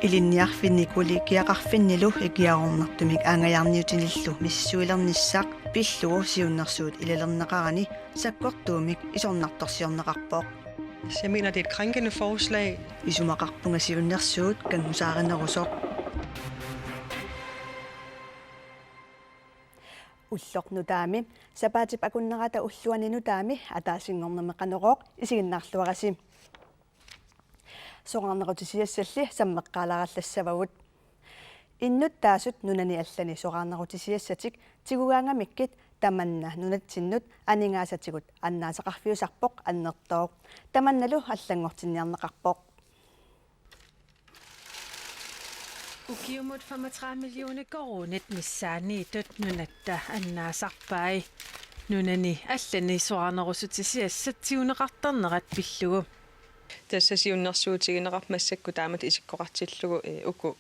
Ilinniarfinni kulikiaqarfinnilu ikiarornartumik aangajarniutinillu missuilernissaaq pillugu siunnersuut ilalernaqarani sakkortuumik isornartorsiorneqarpoq. Jeg mener, det er et krænkende forslag. Isumaqarpunga siunnersuut kangusaarinerusoq. Ullornutaami sapaatip akunnerata ulluaninutaami ataasingornermeqanoqoq isiginnaarluarasim. Soqarnerutisiassalli sammeqqaalarallassavavut. Innut taasut nunani allani soqarnerutisiassatik tigugaangamikkit tamanna nunatsinnut aningaasatigut annaasaqarfiusarpoq annertooq tamannalu allangortinniarneqarpoq. Ukiumut 35 millioner korunit missaaniitut nunatta annaasarpai. Nunani allani soqarnerusutisiassat tiuneqartarnerat pillugu. Tässä siunnersuutigineqarmassakku taamat isikkoqartillugu uku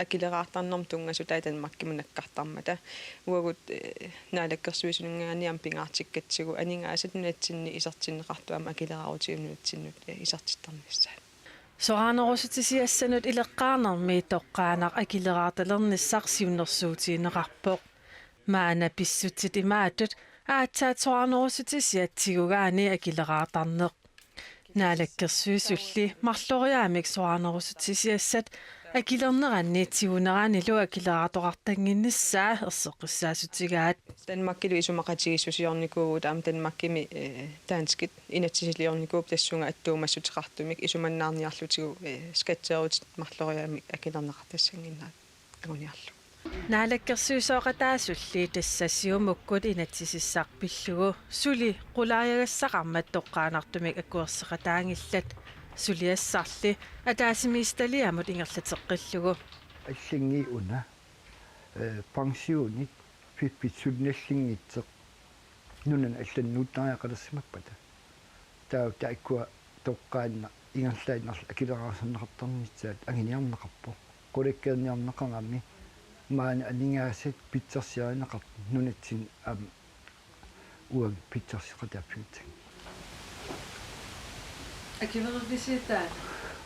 akileraartarnorm tungasutaitan makkimunaqqartarmata uagut naalakkersuisunungaaniam pingaartikkatsigu aningaasat nunatsinni isartinneqartuama akileraarutiunnutsinnut isartittarnissaa. Soqarnerusutisiassanut ileqqaarnermi toqqaanaq akileraartalernissaq siunnersuutigineqarpoq. Maana pissutsit imaatut aatsaat soqarnerusutisiatsigugaani akileraartarneq. Naalakkersuisulli marloriaamik soqarnerusutisiassat akilerneranni tiguneraanilu akileraatoqartanginnissaa erseqqissaasutigaat. Danmarkilu isumaqatigissusiornikuugut aam Danmarkimi taanskit inatsisiliornikuup tassunga attuumassutiqartumik isumannaarniarlutigu skatseerut marloriaamik akilerneqartassanginnaat aguniarlu. Naalakkersuisooqataasulli tassasiumukkut inatsisissarpillugu suli qulaajagassaqarmat toqqaanartumik akkuerseqataangillat suliassarli ataasimiistaliamut ingerlateqqillugu аллинги уна пансионит пиппитсулналлингитсеқ нунан алланнууттариақалерсимаппата тааккуа тоққаанна ингерлаиннарла акилераарсернеқартарнитсаат агиниарнеқарпо қулаккерниарнеқарами маана анингаасат питсерсиаринеқар нунатсин ам уаг питсерсиқатааппиутсаг акивердиситаа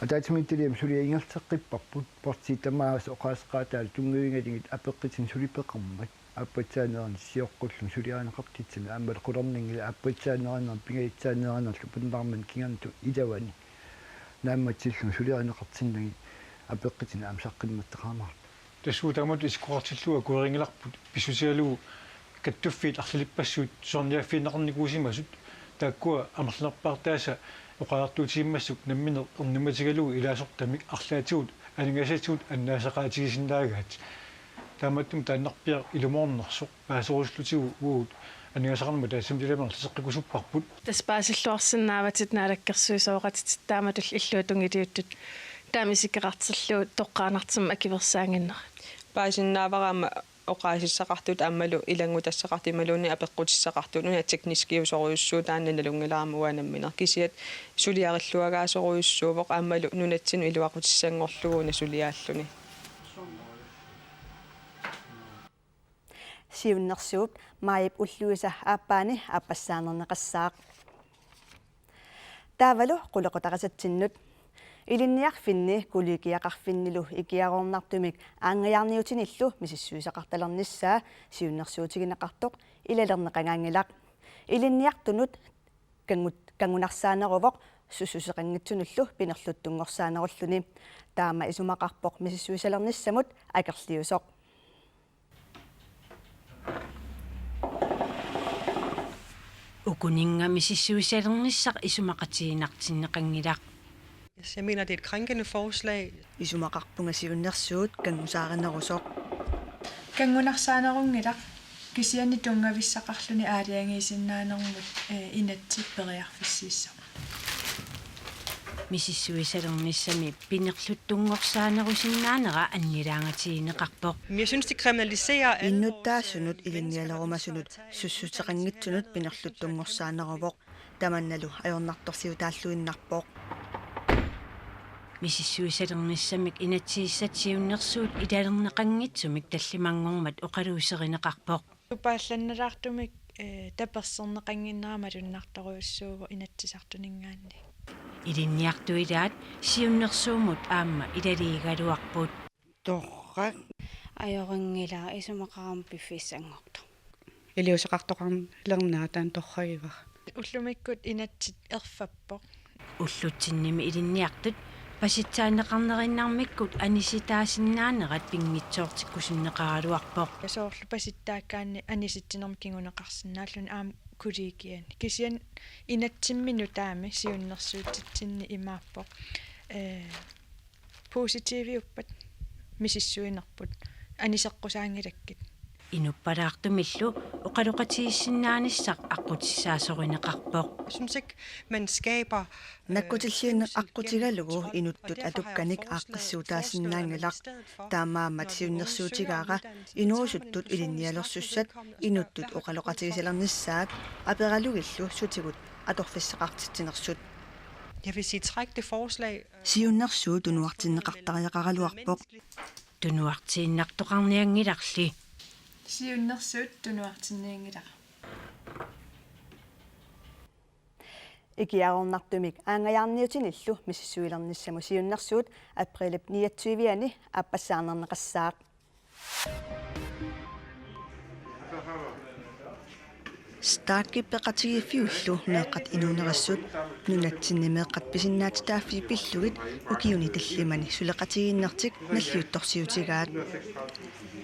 атаатимиттилиам сулиингертеққиппарпут портитамаас оқаасқаатаал тунгуингалигит апеққитин сулипеқармат аппатсаанерни сиоққуллун сулиаанеқартитсами ааммал қулернингила аппатсаанеранер пигаитсаанеранерлу пуннаарман кинганту илавани наамматсиллун сулиаанеқартиннаги апеққитин аамсаққимматтеқаамар тассуутамут искуартиллуа куерингиларпут писсусиалугу каттуффиит арлилиппассуут сорниаффиинеқарникуусимасут тааккуа амерлерпаартааса оқаартуутигиммассук намминер эрнуматигалугу илаасортамик арлаатигут анингасатигут аннаасақаатигисиннаагаат тааматтум тааннарпиа илумоорнерсоқ паасоруслутигу уут анингасақарнама таасамтиламер тасеққикусуппарпут таспаасиллуарсинааватит наалаккерсуисооқатит тааматул иллуутунгилиуттут таамисиккеқартерлуу тоққаанартсам акиверсаангиннера паасиннаавараама оқаасиссақартут ааммалу илангутассақартималуни апеққутиссақартут нуна технискиусоруйуссуу тааннаналунгилаарама уанамминер кисиат сулиариллуагаасоруйуссуувоқ ааммалу нунатсину илуақутиссангорлугуна сулиааллуни Siunnersuup maayip ulluisa aappaani aappassaanernеқассаақ таавалу qulaqutaqasattinnut Ilinniarfinni kulikiaqarfinnilu ikiarornartumik aangayarniutinillu misissuisaqartalernissaa siunnersuutigineqartoq ilalerneqangaangilaq ilinniartunut kangunarsaanaruvoq sussuseqanngitsunullu pinerluttungorsaanarulluni taama isumaqarpoq misissuisalernissamut akerliusoq ukuninga misissuisalernissaq isumaqatiinartinneqangilaq Jeg mener, det er et krænkende forslag. Isumaqarpunga siunnersuut kangusaarinerusoq kangunarsaanarungilaq kisiani tungavissaqarluni aaliangiisinnaanermut inatsipperiarfissiissa misissuisalernissami pinerluttungorsaanarusinnaanera annilaangatiineqarpoq Jeg synes, det kriminaliserer innutaasunut ilinnialerumasunut sussuteqanngitsunut pinerluttungorsaanaruvoq tamannalu ajornartorsiutaalluinnarpoq misissuisalernисsamик inatsiissatiunnersuut ilalerneqanngitsumik tallimangormat oqaluuserineqarpoq Upaallannerartumik таперсернеқангиннерама луннарторуйуссууго инатсисартунингаанни илинниартуилаат сиуннерсуумут аама илалиигалуарпут торрак ajoriнгилаа исумақарам пиффиссангорто илиусеқартоқарн лернаатаан торрагива уллумиккут инатсит ерфаппоқ уллутсинними илинниартут паситсаанеқарнериннармиккут аниситаасиннаанерат пингитсоортиккусиннеқаралуарпоқ соорлу паситтааккаанни аниситсинерми кигунеқарсинааллун аама кулигиан кисиан инатсиммину таами сиуннерсуутитсинни имааппоқ позитивиуппат мисиссуинерпут анисеққусаангилаккит инуппалаартумиллу оқалоқатигиссиннааниссақ аққутиссаасоринеқарпоқ synes ikke man skaber наккутиллиинне аққутигалугу инуттут атукканик ааққиссуутаасиннаангилақ таамаамат сиуннерсуутигаара инуусуттут илинниалерсуссат инуттут оқалоқатигисалерниссаат апералугиллу сутигут аторфиссеқартитсинерсут jeg vil sige træk det forslag сиуннерсуу тунуартиннеқартариақаралуарпоқ тунуартииннартоқарниангиларли сиуннерсуут тунуартинниангила икиарорнартумик аангаяарниутиниллу миссуилерниссаму сиуннерсуут априлип 29-ани аппассаарнернеқассаақ стаакки пеқатигиффиуллу меэққат инуунерассут нунатсинни меэққат писиннаатитааффи пиллугит укиуни таллимани сулеқатигииннертик наллиутторсиутигаат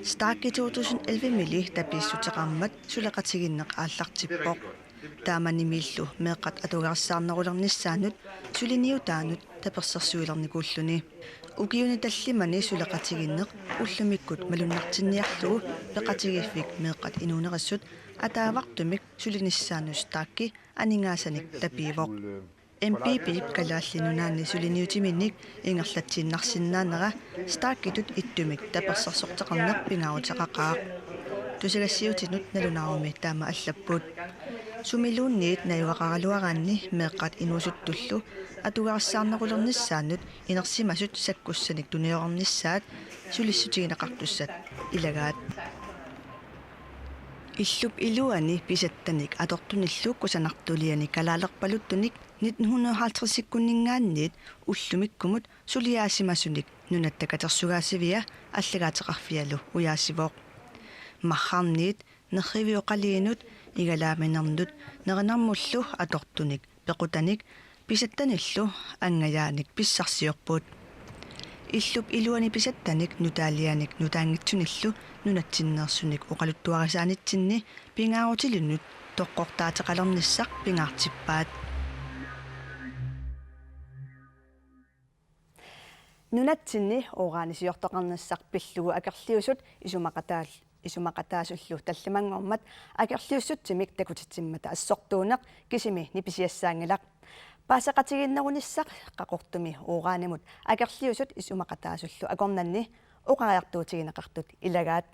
стаакки 2011 мили тапииссутеқармат сулеқатигиннеқ ааллартиппоқ тааманимииллу меэққат атугарсаарнерулерниссаанут сулиниутаанут таперсерсуилерникууллуни укиуни таллимани сулеқатигиннеқ уллумиккут малуннартинниарлугу пеқатигиффик меэққат инуунерассут атаавартумик сулиниссаанус таакки анингаасаник тапиивоқ MPP калааллинунаани сулиниутиминник ингерлатсиннарсиннаанера стааккитут иттумик таперсерсортеқарнеқ пингаарутеқақаа тусагассиутинут налунаарumi таама аллаппут сумилуунниит наюақаралуараанни меэққат инуусуттуллу атугарсаарнерулерниссаанут инерсимасут саккуссаник туниорерниссаат сулиссутигинеқартуссат илагаат иллуп илуани писаттаник атортуниллук кусанартулиани калаалерпалуттуник 1950-сиккуннингаанниит уллумиккумут сулиаасимасуник нунаттакатерсугаасивиа аллагаатеқарфиалу уяасивоқ мархарниит нерривиоқалиинут игалааминернут неринармуллу атортуник пеқутаник писаттаниллу ангаяаник писсарсиорпут иллуп илуани писаттаник нутаалианик нутаангитсуниллу нунатсиннерсуник оқалуттуарисаанитсинни пингаарутилуннут тоққортаатеқалерниссақ пингаартиппаат нунатсинни оораанисиортоқарнассақ пиллугу акерлиусут исумақатаасуллу талламангормат акерлиуссутсимик такутитсиммата ассортуунеқ кисими ниписиассаангилақ паасеқатигиннеруниссақ қақортуми оораанимут акерлиусут исумақатаасуллу акорнанни оқариартуутигинеқартут илагаат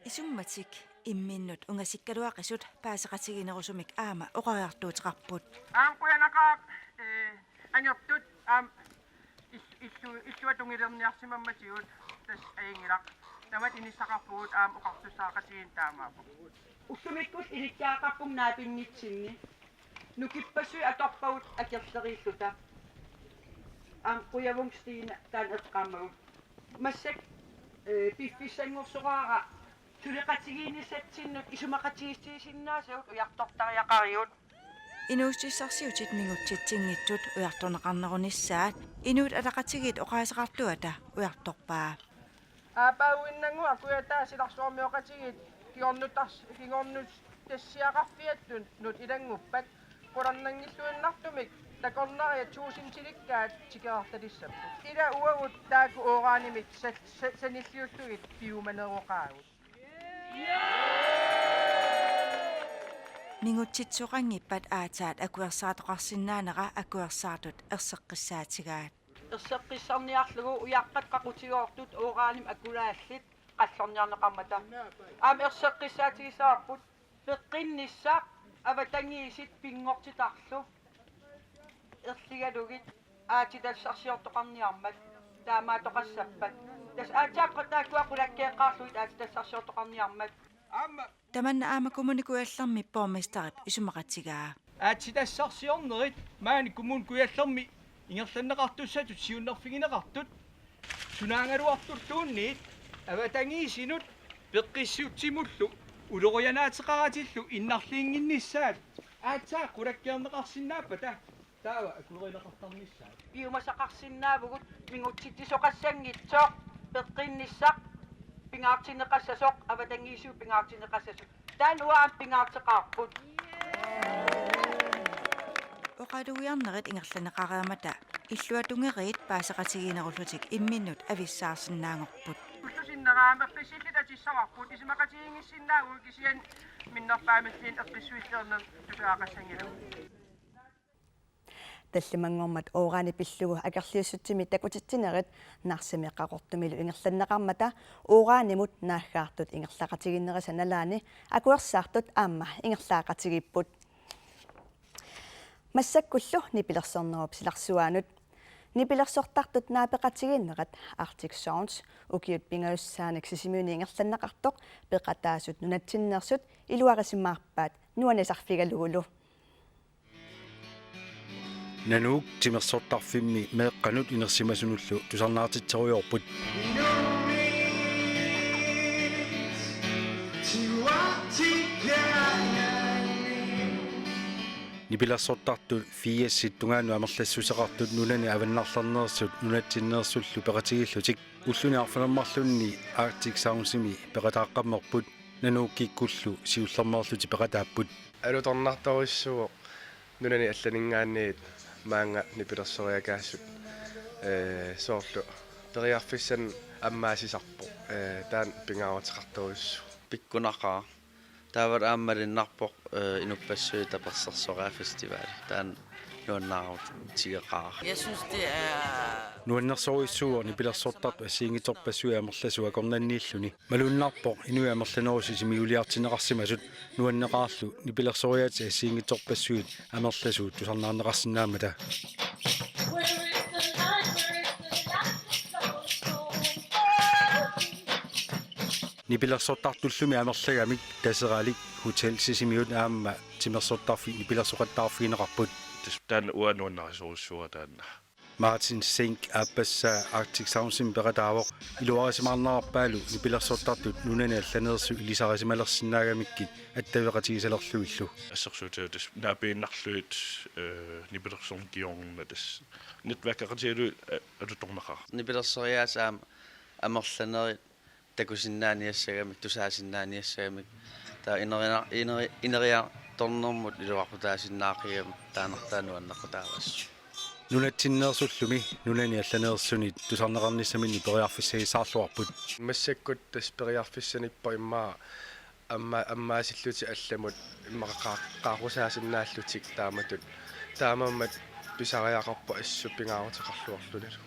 исумматик имминнут унгасиккалуақисут паасеқатигинерусумик аама оқариартуутеқарпут аанкуянақаа аньоптут иллуатунгилерниарсимамматигут тас аингилақ тамат инissaqarpugut оқартуссаақатигин таамаапу уссумиккут иликкаақарпум наапиннитсинни нукиппассуи аторпагут акерлерииллута аанкуявунгстиина таан эққамагу массак пиффиссангорсораара сулеқатигиинissatsinнут исумақатигистигисиннаасагут уяртортариақариут инуустиссарсиутит мигутситсингитсут уярторнеқарнерунissaат инуут алақатигит оқаасеқартуата уярторпаа аапауиннангу акуятаа силарсуармиоқатигит кигорнут тассиақарфиаттун нут илангуппат qurannangilluinnartumik takornaria tuusintilikkаат тикеарталиссаппу ила уагут тааку оораанимик саниллиуллугит пиуманеруоқаагут мингутситсоқангиппат аатаат акуерсаатоқарсинаанера акуерсаартут ерсеққиссаатигаат ерсеққиссарниарлугу уяққат қақутигоортут оорааним акулааллит қаллорниарнеқармата аам ерсеққиссаатигисаарпут пеққиннissaақ аватангиисит пингортитарлу ерлигалугит аатиталсарсиортоқарниармат таамаатоқассаппат тас аатааққатаакуақулаккеэққарлуит аатитассарсиортоқарниармат Таманна аама коммуникуалларми пормистарip исумақатигаа. аатитассарсиорнерит маани коммуникуалларми ингерланнеқартуссатут сиуннерфигинеқартут сунаангалуартуллуунниит аватангиисинут пеққиссуутсимуллу улорианаатеқаратиллу иннарлиингиннissaат аатсаа қулаккеернеқарсинааппата таава акулеринеқартарнissaат иумасақарсинаавгут мингутситтисоқассангитсоо пеққиннissaq пингаартинеқассасоқ аватангиисуу пингаартинеқассасу таануаам пингаартеқарпут Оқалуиарнерит ингерланеқараамата иллуатунгериит паасеқатигинеруллутик имминнут ависсаарсинаангорпут. Ussусиннераама писиллитатиссаварпут исимақатигингиссинаагу кисиан миннерпаамиллиин эққиссуиллернам тусаақассангилу. таллимангормат оораани пиллугу акерлиуссутсими такутитсинерит нарсимеққақортумилу ингерланнеқармата оораанимут нааггаартут ингерлақатигиннерисаналаани акуерсаартут аама ингерлаақатигиппут массаккуллу нипилерсорнеруп силарсуаанут нипилерсортартут наапеқатигиннерат Arctic Sounds укиут пингаюссааник сисимуни ингерланнеқартоқ пеқатаасут нунатсиннерсут илуарисимаарпаат нуанисарфигалугулу Nanuk timersortarfimmi meeqqanut inersimasunullu tusarnaartitseruyorput Nipilassortartu fiassit tungaanu amerlassuseqartut nunani avannarlarneersut nunatsinneersullu peqatigillutik ulluni arfanermarlunni Arctic Soundsimi peqataaqqammerput nanuukkikkullu siullermeerluti peqataapput alutornartorissuo nunani allaningaanniit maanga nipilersoriakaassut soorlu periarfissan ammaasisarpo taan pingaaruteqartorissu pikkunaqaa taavat aammalinarpoq inuppassuit tapersersoraa festival taan nuannaarut tigeqaa. Jeg synes det er nuannersorissuor nipilersortartu assiingitorpassui amerlasua kornanniilluni malunnarpoq inui amerlanerusi simiuliartineqarsimasut nuanneqaarlu nipilersoriati assiingitorpassuit amerlasuut tusarnaarneqarsinnaamata nipilersortartullumi amerlagamik taseralik hotel sisimiut aamma timersortarfi nipilersoqattaarfiineqarput taan uanuannarisuussuа таанна Martin Sink appassa Arctic Soundsin peqataavoq iluarisimaarnerarpaalu nipilersortartut nunani allaneersu ilisarisimalersinnaagamikkit attaveqatigisalerluillu ассерсуутаутас наапииннарлуит нипилерсорнкиорнатас нитваккақатигалу алуторнақар Nipilersoriasaam amerlanerit takusиннааниассагамик тусаасиннааниассагамик таа инериа торнэрмут илуақутаасиннаақиам таанертаануаннақутаавассу nunatsinneersullumi nunani allaneersunit tusarneqarnissamini periarfissagissaarluarput массаккут тас периарфиссаниппа иммаа аммаасиллути алламут иммақаққаарусаасиннааллутик тааматут таамаммат писариақарпа ассу пингаарутеқарлуарлуналу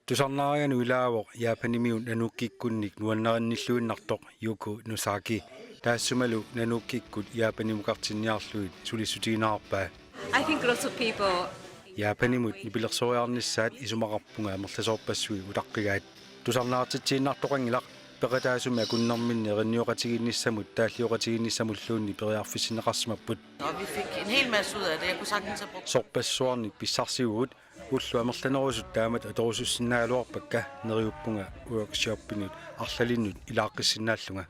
tusarnaarianu ilaavoq yaapanimiun nanukkikkunnik nuannerannilluinnartoq Yuko Nusaki taassumalu nanukkikut yaapanimukartinniarluit sulisutiinaarpaa I think lots of people Japanimut nipilersoriarnissaat isumaqarpunga amerlasoorpassui utaqqigaat tusarnaartitsiinnaartoqangilaq peqataasumi akunnerminni erinniuqatiginnissamut taalliuqatiginnissamulluunni periarfissineqarsimapput og vi fik en hel masse ud af det. Jeg kunne sagtens have brugt sorpassuarnik pissarsiugut ullu amerlanerusut taamat atorusussinnaaluarpakka neriuppunga workshoppinut arlalinnut ilaaqqissinnaallunga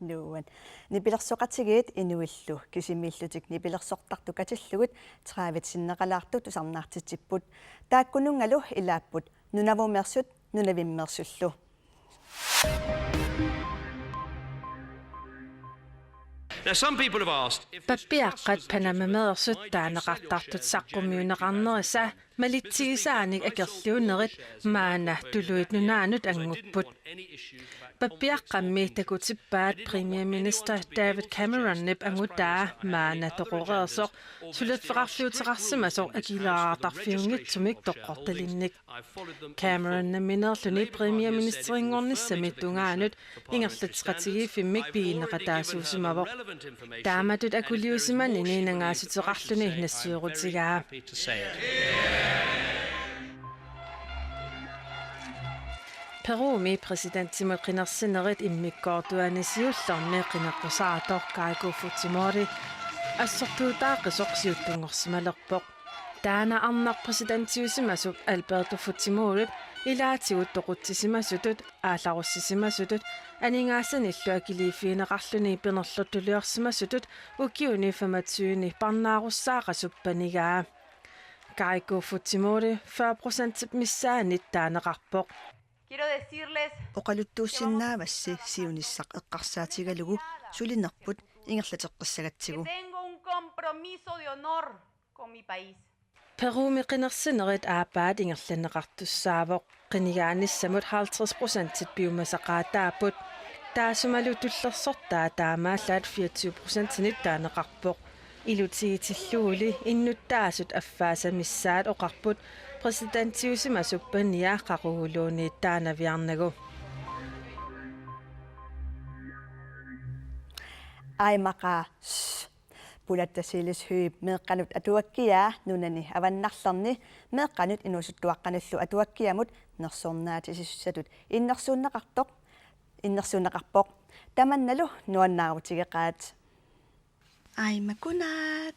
nuan nipilersoqatigiit inuillu kisimmiillutik nipilersortartu katillugut traavitsinneqalaartu tusarnaartitipput taakkunungalu ilaapput nunavumersut nunavimmersullu Now some people have asked Pappiaqqat panamameersut taaneqartartut saqqummiuneqarnerissa Malittigisaanik akerluunerit maana tuluit nunaanut angupпут. Pappiaqqammi takutippaat Premier Minister David Cameron nip angutaa maana toqoreersoq sulatfeqarfiuteqarsimasoq akilaartarfiungitsumik toqqortalinnik. Cameron naminerluni Premier Ministerinngornissamit tungaanut ingerlatsqatigiifimmik piineqataasuusimavoq. Taamatut akuliusimanini nangaasuteqarluni nassuerutigaa. Perumi presidenttimut qinersinerit immikkoortuanisiullermi qineqqusaator Keiko Fujimori assortuutaaqqisoqsiuttungorsimalerpoq. Taana arnar presidenttiusimasuk Alberto Fujimori ilaatigut toqutsissimasutut aallarussissimasutut aningaassanillu akiliifiineqarluni pinerluttuliorsimasutut ukiuni 25 parnaarussaaqa Keiko Fujimori 40% missaanit taaneqarpoq. Oqaluttuussinnaavassi siunissaq eqqarsaatigalugu sulinerput ingerlateqqissagatsigu. Perumi qinersinerit aapaat ingerlanneqartussaavoq qinigaannissamut 50% biumasaqaataaput taasumalu tullersortaa taamaallaat 24% taaneqarpoq ilutigitilluuli innuttaasut affaasamissaat oqarput presidenttiusimasuppanniaa qaquguluuniit taanaviarnagu. Aimaqa pulattasiilis hyyp meeqqanut atuakkiaa nunani avannarlerni meeqqanut inusuttuaqqanallu atuakkiamut nersornaatisiссатут innersuunnaqarpoq tamannalu nuannaarutigеqaat aimakunaat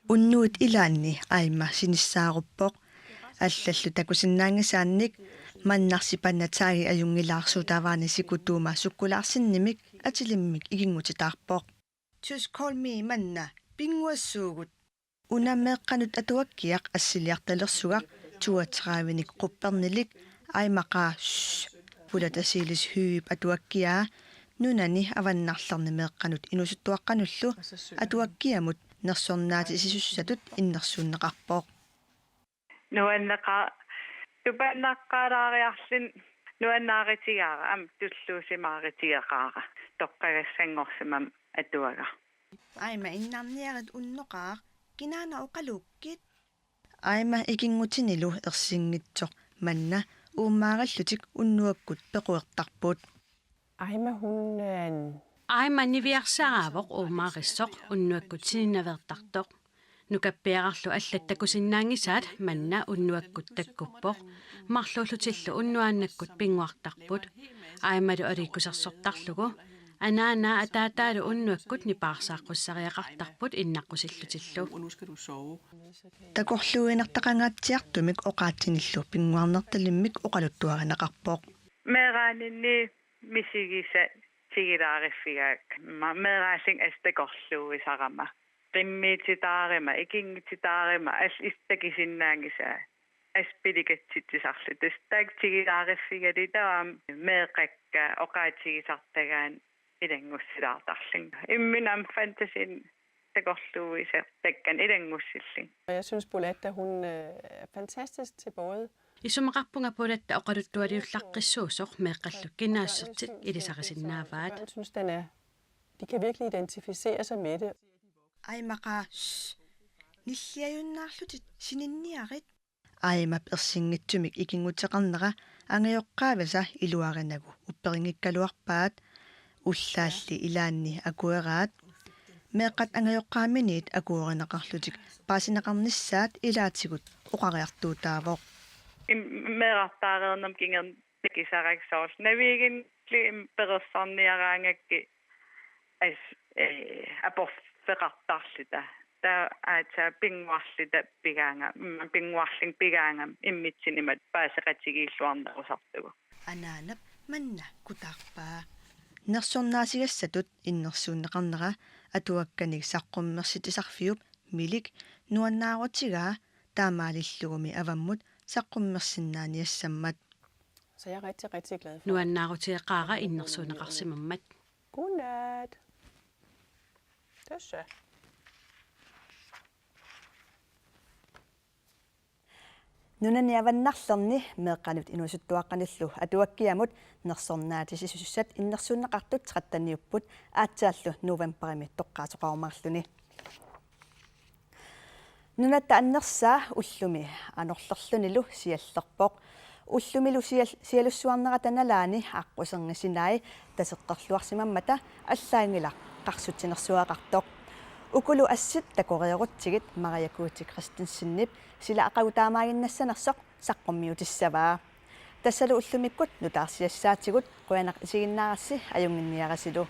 unnuut ilaanni aima sinissaarupoq аллаллу такусиннаангасаанник маннарсипаннатааги аюнгилаарсутааваани сикутуума суккулаарсиннимик атилиммик игингутитаарпоқ just call me манна пингуассуугут унамеэққанут атуаккиақ ассилиарталерсугақ 32-ник қуппернилик аймақаа пулатасилис хüüп атуаккиаа нунани аваннарлерни меэққанут инусуттуаққануллу атуаккиамут нерсорнаати исисуссатут иннерсууннеқарпоқ нуаннеқа тупаннаққалаариарлин нуаннааритигаара ам туллуусимааритигеқаара тоққагассангорсимам атуага айма иннарниарит унноқаа кинаана оқалуккит айма икингутинилу ерсингитсоқ манна ууммаараллутик уннуаккут пеқуертарпут айма айма нивиарсаавоқ уумаарissоқ уннуаккут сининавертартоқ нукаппиарарлу аллаттакусиннаангисаат манна уннуаккут таккуппоқ марлуулутиллу уннуааннаккут пингуартарпут аималу аликкусерсортарлугу анаана атаатаалу уннуаккут нипаарсааққуссариақартарпут иннаққусиллутиллу такорлуинертақангаатсиартумик оқаатсиниллу пингуарнерталиммик оқалуттуаринеқарпоқ мераанинни мисигиса тигилаариффигаак мераасин астакорлууисарама qimmiititaaрима икингититаарима ас истакисиннаангисаа аспиликатситсарлу тастаактигилаариффигали таам меэқакка оқаатигисартагаан илангуссилаартарлин имминам фантасин такорлууиса таккан илангуссиллин. Jeg synes Bolette hun er fantastisk til både исумақарпунга пулатта оқалуттуалиуллаққиссуусоқ меэққаллу илисарисиннааваат. Jeg synes den er de kan virkelig identificere sig med det. Aimaqa nilliajunnaarlutit sininniarit aimap ersinngitsumik ikingutеқарнера ангиоққааваса илуарinagu упперингиккалуарпаат уллаалли илаанни акуераат меэққат ангиоққааминиит акуеринеқарлутик паасинеқарниссаат илаатигут оқариартуутаавоқ меэртаарернам кингер кисараксоорл навиген клим перерсарниараангакки ас апорфеқартарлита таа аата пингуарлита пигаанга пингуарлин пигаангам иммитсинимат паасеқатигииллуарнерусартугу анаанап манна кутаарпаа нерсорнаасигассатут иннерсууннеқарнера атуакканик саққуммерситисарфиуп милик нуаннаарутигаа таамаалиллугуми аваммут саққуммерсиннааниассаммат Så jeg er rigtig glad for. нуаннаарутиеқаара иннерсуунеқарсимаммат Godnat. Det er så. нунаниаваннарлерни меэкканут инуисуттуаққаниллу атуаккиамут нерсорнаатисисуссат иннерсууннеқартут 13-ниуппут аатсааллу новемберими тоққаатоқарумарлуни нунатта аннерсаа уллуми анорлерлунилу сиаллерпоқ уллумилу сиалуссуарнера таналаани аққусернисинай тасеққерлуарсимаммата аллаангила қарсутинерсуақартоқ укулу ассит такореерутсигит мариакуути кристенсиннип сила ақагутаамаагиннассанерсоқ саққуммиутиссаваа тассалу уллумиккут нутаарсиассаатигут қуянақ исигиннаарасси аюнгинниарасилу